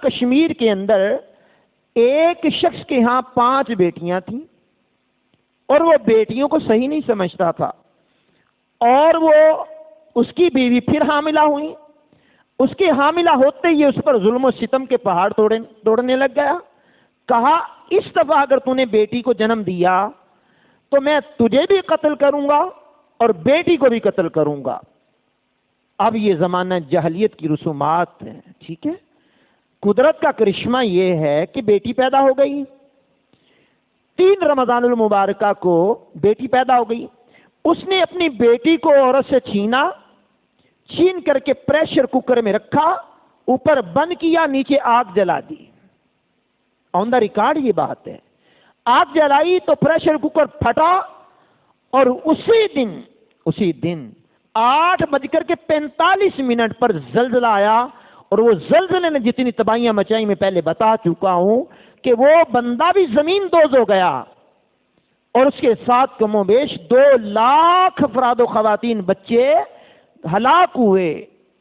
کشمیر کے اندر ایک شخص کے ہاں 5 بیٹیاں تھیں اور وہ بیٹیوں کو صحیح نہیں سمجھتا تھا، اور وہ اس کی بیوی پھر حاملہ ہوئی. اس کے حاملہ ہوتے ہی اس پر ظلم و ستم کے پہاڑ توڑنے لگ گیا. کہا اس دفعہ اگر تو نے بیٹی کو جنم دیا تو میں تجھے بھی قتل کروں گا اور بیٹی کو بھی قتل کروں گا. اب یہ زمانہ جاہلیت کی رسومات ہیں، ٹھیک ہے. قدرت کا کرشمہ یہ ہے کہ بیٹی پیدا ہو گئی. 3 رمضان المبارکہ کو بیٹی پیدا ہو گئی. اس نے اپنی بیٹی کو عورت سے چھین کر کے پریشر کوکر میں رکھا، اوپر بند کیا، نیچے آگ جلا دی. آن دا ریکارڈ یہ بات ہے. آگ جلائی تو پریشر کوکر پھٹا اور اسی دن 8:45 پر زلزلہ آیا. اور وہ زلزلے نے جتنی تباہیاں مچائی میں پہلے بتا چکا ہوں کہ وہ بندہ بھی زمین دوز ہو گیا، اور اس کے ساتھ کم و بیش 2 لاکھ افراد و خواتین بچے ہلاک ہوئے.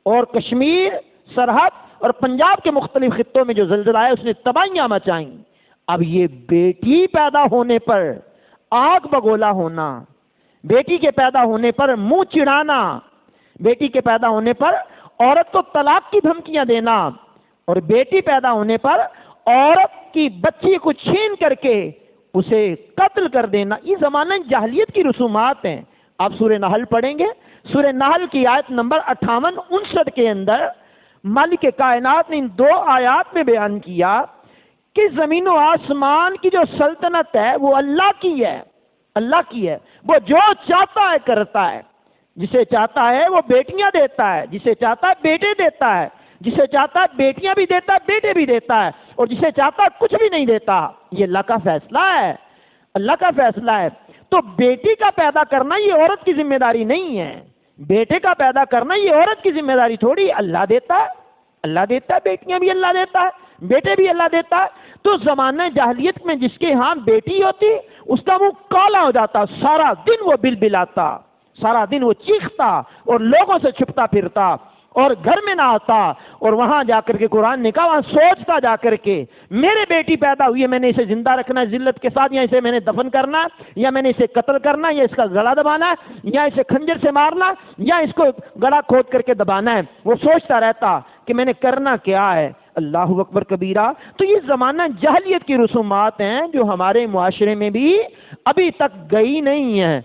اور کشمیر، سرحد اور پنجاب کے مختلف خطوں میں جو زلزلہ آیا اس نے تباہیاں مچائیں. اب یہ بیٹی پیدا ہونے پر آگ بگولا ہونا، بیٹی کے پیدا ہونے پر منہ چڑھانا، بیٹی کے پیدا ہونے پر عورت کو طلاق کی دھمکیاں دینا، اور بیٹی پیدا ہونے پر عورت کی بچی کو چھین کر کے اسے قتل کر دینا، یہ زمانہ جاہلیت کی رسومات ہیں. آپ سورہ نحل پڑھیں گے، سورہ نحل کی آیت نمبر 58-59 کے اندر مالک کائنات نے ان 2 آیات میں بیان کیا کہ زمین و آسمان کی جو سلطنت ہے وہ اللہ کی ہے. اللہ کی ہے. وہ جو چاہتا ہے کرتا ہے. جسے چاہتا ہے وہ بیٹیاں دیتا ہے، جسے چاہتا ہے بیٹے دیتا ہے، جسے چاہتا ہے بیٹیاں بھی دیتا ہے، بیٹے بھی دیتا ہے، اور جسے چاہتا ہے کچھ بھی نہیں دیتا. یہ اللہ کا فیصلہ ہے، اللہ کا فیصلہ ہے. تو بیٹی کا پیدا کرنا یہ عورت کی ذمہ داری نہیں ہے. بیٹے کا پیدا کرنا یہ عورت کی ذمہ داری تھوڑی. اللہ دیتا ہے، اللہ دیتا ہے. بیٹیاں بھی اللہ دیتا ہے، بیٹے بھی اللہ دیتا ہے. تو زمانہ جاہلیت میں جس کے ہاں بیٹی ہوتی اس کا منہ کالا ہو جاتا، سارا دن وہ بلبلاتا، سارا دن وہ چیختا اور لوگوں سے چھپتا پھرتا اور گھر میں نہ آتا. اور وہاں جا کر کے قرآن نے کہا وہاں سوچتا جا کر کے میرے بیٹی پیدا ہوئی ہے، میں نے اسے زندہ رکھنا ہے ذلت کے ساتھ، یا اسے میں نے دفن کرنا ہے، یا میں نے اسے قتل کرنا ہے، یا اس کا گلا دبانا ہے، یا اسے خنجر سے مارنا، یا اس کو گلا کھود کر کے دبانا ہے. وہ سوچتا رہتا کہ میں نے کرنا کیا ہے. اللہ اکبر کبیرہ. تو یہ زمانہ جاہلیت کی رسومات ہیں جو ہمارے معاشرے میں بھی ابھی تک گئی نہیں ہیں.